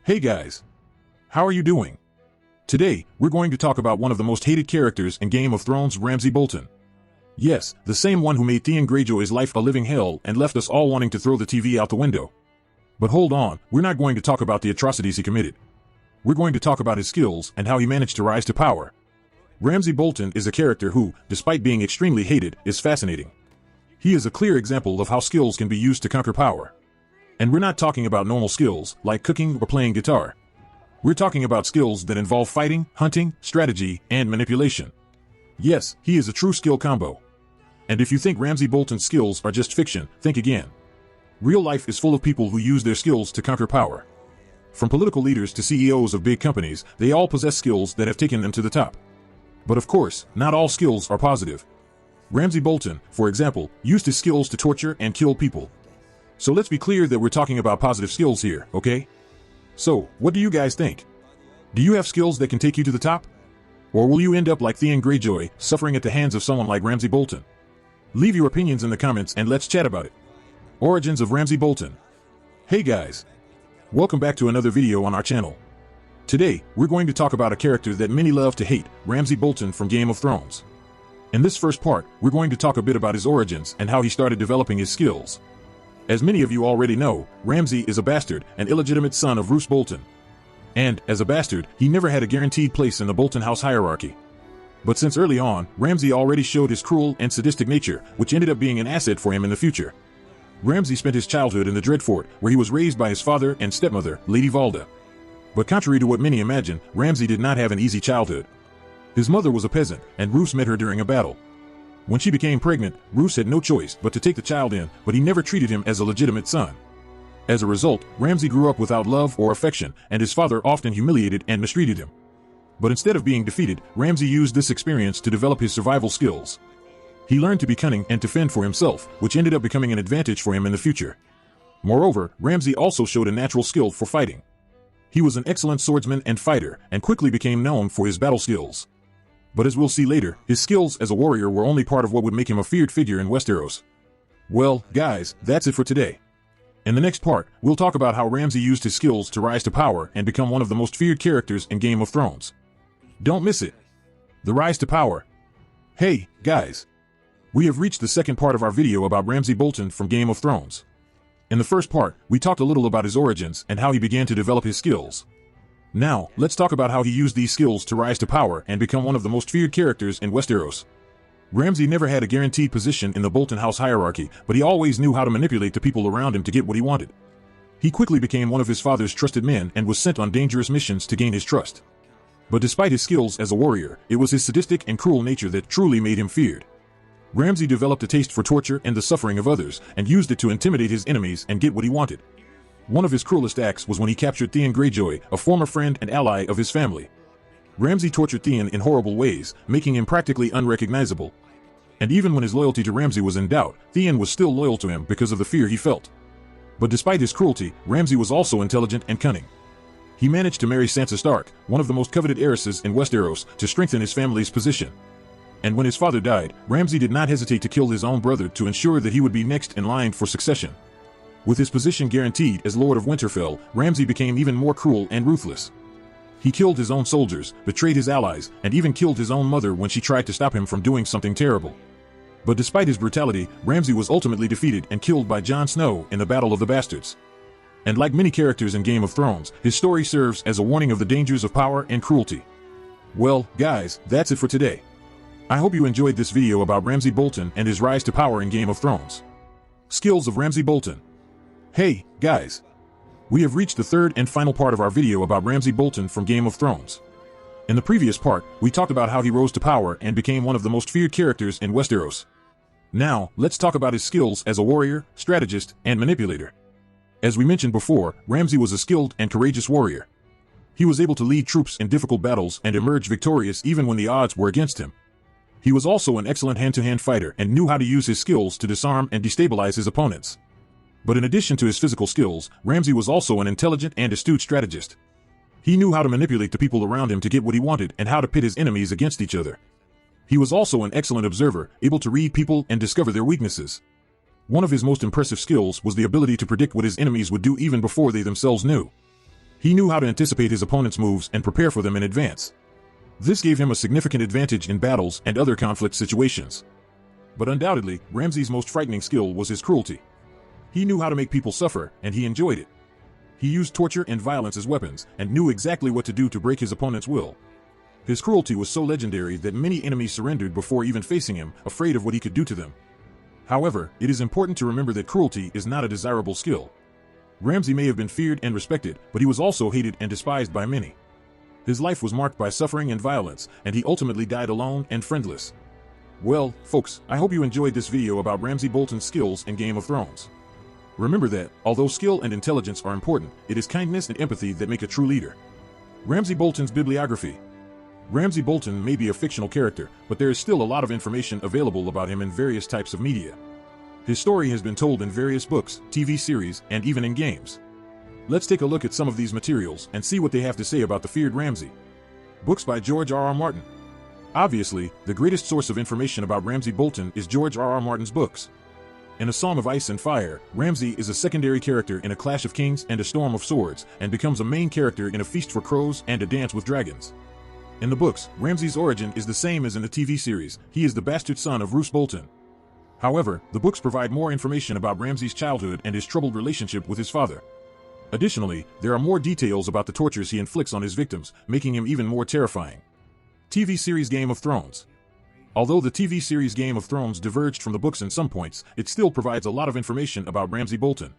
Hey guys, how are you doing? Today, we're going to talk about one of the most hated characters in Game of Thrones, Ramsay Bolton. Yes, the same one who made Theon Greyjoy's life a living hell and left us all wanting to throw the TV out the window. But hold on, we're not going to talk about the atrocities he committed. We're going to talk about his skills and how he managed to rise to power. Ramsay Bolton is a character who, despite being extremely hated, is fascinating. He is a clear example of how skills can be used to conquer power. And we're not talking about normal skills, like cooking or playing guitar. We're talking about skills that involve fighting, hunting, strategy, and manipulation. Yes, he is a true skill combo. And if you think Ramsay Bolton's skills are just fiction, think again. Real life is full of people who use their skills to conquer power. From political leaders to CEOs of big companies, they all possess skills that have taken them to the top. But of course, not all skills are positive. Ramsay Bolton, for example, used his skills to torture and kill people. So let's be clear that we're talking about positive skills here, okay? So, what do you guys think? Do you have skills that can take you to the top? Or will you end up like Theon Greyjoy, suffering at the hands of someone like Ramsay Bolton? Leave your opinions in the comments and let's chat about it. Origins of Ramsay Bolton. Hey guys! Welcome back to another video on our channel. Today, we're going to talk about a character that many love to hate, Ramsay Bolton from Game of Thrones. In this first part, we're going to talk a bit about his origins and how he started developing his skills. As many of you already know, Ramsay is a bastard, an illegitimate son of Ramsay Bolton. And, as a bastard, he never had a guaranteed place in the Bolton house hierarchy. But since early on, Ramsay already showed his cruel and sadistic nature, which ended up being an asset for him in the future. Ramsay spent his childhood in the Dreadfort, where he was raised by his father and stepmother, Lady Valda. But contrary to what many imagine, Ramsay did not have an easy childhood. His mother was a peasant, and Roose met her during a battle. When she became pregnant, Roose had no choice but to take the child in, but he never treated him as a legitimate son. As a result, Ramsay grew up without love or affection, and his father often humiliated and mistreated him. But instead of being defeated, Ramsay used this experience to develop his survival skills. He learned to be cunning and to fend for himself, which ended up becoming an advantage for him in the future. Moreover, Ramsay also showed a natural skill for fighting. He was an excellent swordsman and fighter, and quickly became known for his battle skills. But as we'll see later, his skills as a warrior were only part of what would make him a feared figure in Westeros. Well, guys, that's it for today. In the next part, we'll talk about how Ramsay used his skills to rise to power and become one of the most feared characters in Game of Thrones. Don't miss it. The rise to power. Hey, guys. We have reached the second part of our video about Ramsay Bolton from Game of Thrones. In the first part, we talked a little about his origins and how he began to develop his skills. Now, let's talk about how he used these skills to rise to power and become one of the most feared characters in Westeros. Ramsay never had a guaranteed position in the Bolton house hierarchy, but he always knew how to manipulate the people around him to get what he wanted. He quickly became one of his father's trusted men and was sent on dangerous missions to gain his trust. But despite his skills as a warrior, it was his sadistic and cruel nature that truly made him feared. Ramsay developed a taste for torture and the suffering of others, and used it to intimidate his enemies and get what he wanted. One of his cruelest acts was when he captured Theon Greyjoy, a former friend and ally of his family. Ramsay tortured Theon in horrible ways, making him practically unrecognizable. And even when his loyalty to Ramsay was in doubt, Theon was still loyal to him because of the fear he felt. But despite his cruelty, Ramsay was also intelligent and cunning. He managed to marry Sansa Stark, one of the most coveted heiresses in Westeros, to strengthen his family's position. And when his father died, Ramsay did not hesitate to kill his own brother to ensure that he would be next in line for succession. With his position guaranteed as Lord of Winterfell, Ramsay became even more cruel and ruthless. He killed his own soldiers, betrayed his allies, and even killed his own mother when she tried to stop him from doing something terrible. But despite his brutality, Ramsay was ultimately defeated and killed by Jon Snow in the Battle of the Bastards. And like many characters in Game of Thrones, his story serves as a warning of the dangers of power and cruelty. Well, guys, that's it for today. I hope you enjoyed this video about Ramsay Bolton and his rise to power in Game of Thrones. Skills of Ramsay Bolton. Hey, guys. We have reached the third and final part of our video about Ramsay Bolton from Game of Thrones. In the previous part, we talked about how he rose to power and became one of the most feared characters in Westeros. Now, let's talk about his skills as a warrior, strategist, and manipulator. As we mentioned before, Ramsay was a skilled and courageous warrior. He was able to lead troops in difficult battles and emerge victorious even when the odds were against him. He was also an excellent hand-to-hand fighter and knew how to use his skills to disarm and destabilize his opponents. But in addition to his physical skills, Ramsay was also an intelligent and astute strategist. He knew how to manipulate the people around him to get what he wanted and how to pit his enemies against each other. He was also an excellent observer, able to read people and discover their weaknesses. One of his most impressive skills was the ability to predict what his enemies would do even before they themselves knew. He knew how to anticipate his opponent's moves and prepare for them in advance. This gave him a significant advantage in battles and other conflict situations. But undoubtedly, Ramsay's most frightening skill was his cruelty. He knew how to make people suffer, and he enjoyed it. He used torture and violence as weapons, and knew exactly what to do to break his opponent's will. His cruelty was so legendary that many enemies surrendered before even facing him, afraid of what he could do to them. However, it is important to remember that cruelty is not a desirable skill. Ramsay may have been feared and respected, but he was also hated and despised by many. His life was marked by suffering and violence, and he ultimately died alone and friendless. Well, folks, I hope you enjoyed this video about Ramsay Bolton's skills in Game of Thrones. Remember that, although skill and intelligence are important, it is kindness and empathy that make a true leader. Ramsay Bolton's bibliography. Ramsay Bolton may be a fictional character, but there is still a lot of information available about him in various types of media. His story has been told in various books, TV series, and even in games. Let's take a look at some of these materials and see what they have to say about the feared Ramsay. Books by George R.R. Martin. Obviously, the greatest source of information about Ramsay Bolton is George R.R. Martin's books. In A Song of Ice and Fire, Ramsay is a secondary character in A Clash of Kings and A Storm of Swords, and becomes a main character in A Feast for Crows and A Dance with Dragons. In the books, Ramsay's origin is the same as in the TV series. He is the bastard son of Ramsay Bolton. However, the books provide more information about Ramsay's childhood and his troubled relationship with his father. Additionally, there are more details about the tortures he inflicts on his victims, making him even more terrifying. TV series Game of Thrones. Although the TV series Game of Thrones diverged from the books in some points, it still provides a lot of information about Ramsay Bolton.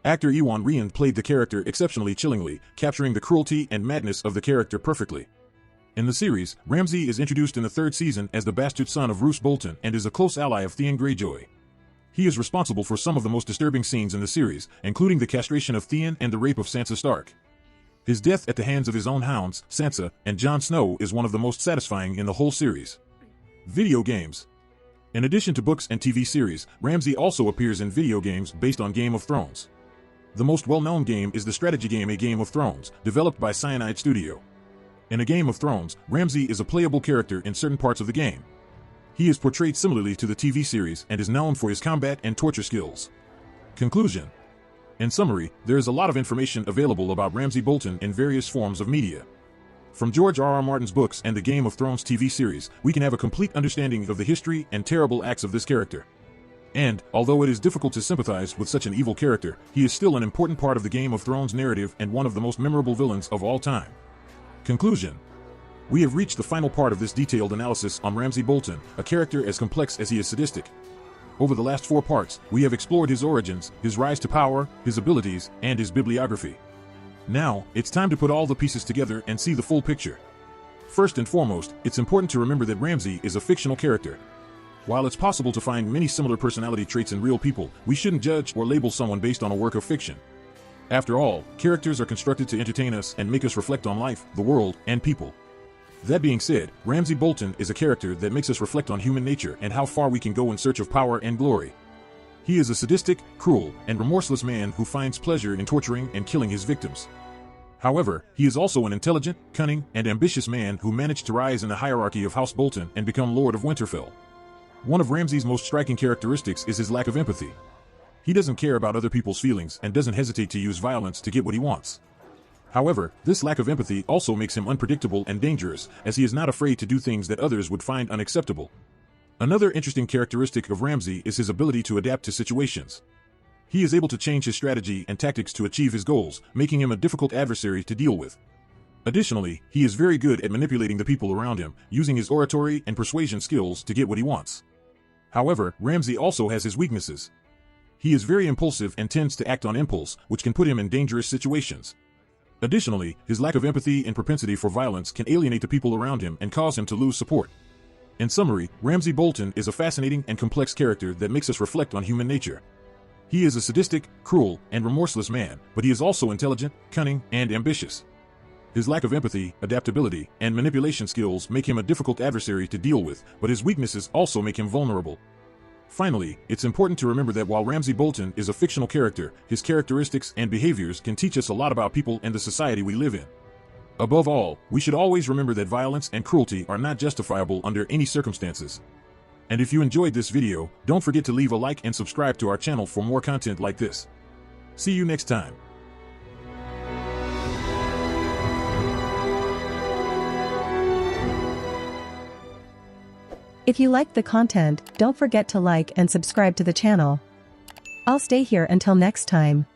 Actor Ewan Ryan played the character exceptionally chillingly, capturing the cruelty and madness of the character perfectly. In the series, Ramsay is introduced in the third season as the bastard son of Ramsay Bolton and is a close ally of Theon Greyjoy. He is responsible for some of the most disturbing scenes in the series, including the castration of Theon and the rape of Sansa Stark. His death at the hands of his own hounds, Sansa, and Jon Snow is one of the most satisfying in the whole series. Video games. In addition to books and TV series, Ramsay also appears in video games based on Game of Thrones. The most well-known game is the strategy game A Game of Thrones, developed by Cyanide Studio. In A Game of Thrones, Ramsay is a playable character in certain parts of the game. He is portrayed similarly to the TV series and is known for his combat and torture skills. Conclusion. In summary, there is a lot of information available about Ramsay Bolton in various forms of media. From George R.R. Martin's books and the Game of Thrones TV series, we can have a complete understanding of the history and terrible acts of this character. And, although it is difficult to sympathize with such an evil character, he is still an important part of the Game of Thrones narrative and one of the most memorable villains of all time. Conclusion. We have reached the final part of this detailed analysis on Ramsay Bolton, a character as complex as he is sadistic. Over the last 4 parts, we have explored his origins, his rise to power, his abilities, and his bibliography. Now, it's time to put all the pieces together and see the full picture. First and foremost, it's important to remember that Ramsay is a fictional character. While it's possible to find many similar personality traits in real people, we shouldn't judge or label someone based on a work of fiction. After all, characters are constructed to entertain us and make us reflect on life, the world, and people. That being said, Ramsay Bolton is a character that makes us reflect on human nature and how far we can go in search of power and glory. He is a sadistic, cruel, and remorseless man who finds pleasure in torturing and killing his victims. However, he is also an intelligent, cunning, and ambitious man who managed to rise in the hierarchy of House Bolton and become Lord of Winterfell. One of Ramsay's most striking characteristics is his lack of empathy. He doesn't care about other people's feelings and doesn't hesitate to use violence to get what he wants. However, this lack of empathy also makes him unpredictable and dangerous, as he is not afraid to do things that others would find unacceptable. Another interesting characteristic of Ramsay is his ability to adapt to situations. He is able to change his strategy and tactics to achieve his goals, making him a difficult adversary to deal with. Additionally, he is very good at manipulating the people around him, using his oratory and persuasion skills to get what he wants. However, Ramsay also has his weaknesses. He is very impulsive and tends to act on impulse, which can put him in dangerous situations. Additionally, his lack of empathy and propensity for violence can alienate the people around him and cause him to lose support. In summary, Ramsay Bolton is a fascinating and complex character that makes us reflect on human nature. He is a sadistic, cruel, and remorseless man, but he is also intelligent, cunning, and ambitious. His lack of empathy, adaptability, and manipulation skills make him a difficult adversary to deal with, but his weaknesses also make him vulnerable. Finally, it's important to remember that while Ramsay Bolton is a fictional character, his characteristics and behaviors can teach us a lot about people and the society we live in. Above all, we should always remember that violence and cruelty are not justifiable under any circumstances. And if you enjoyed this video, don't forget to leave a like and subscribe to our channel for more content like this. See you next time. If you liked the content, don't forget to like and subscribe to the channel. I'll stay here until next time.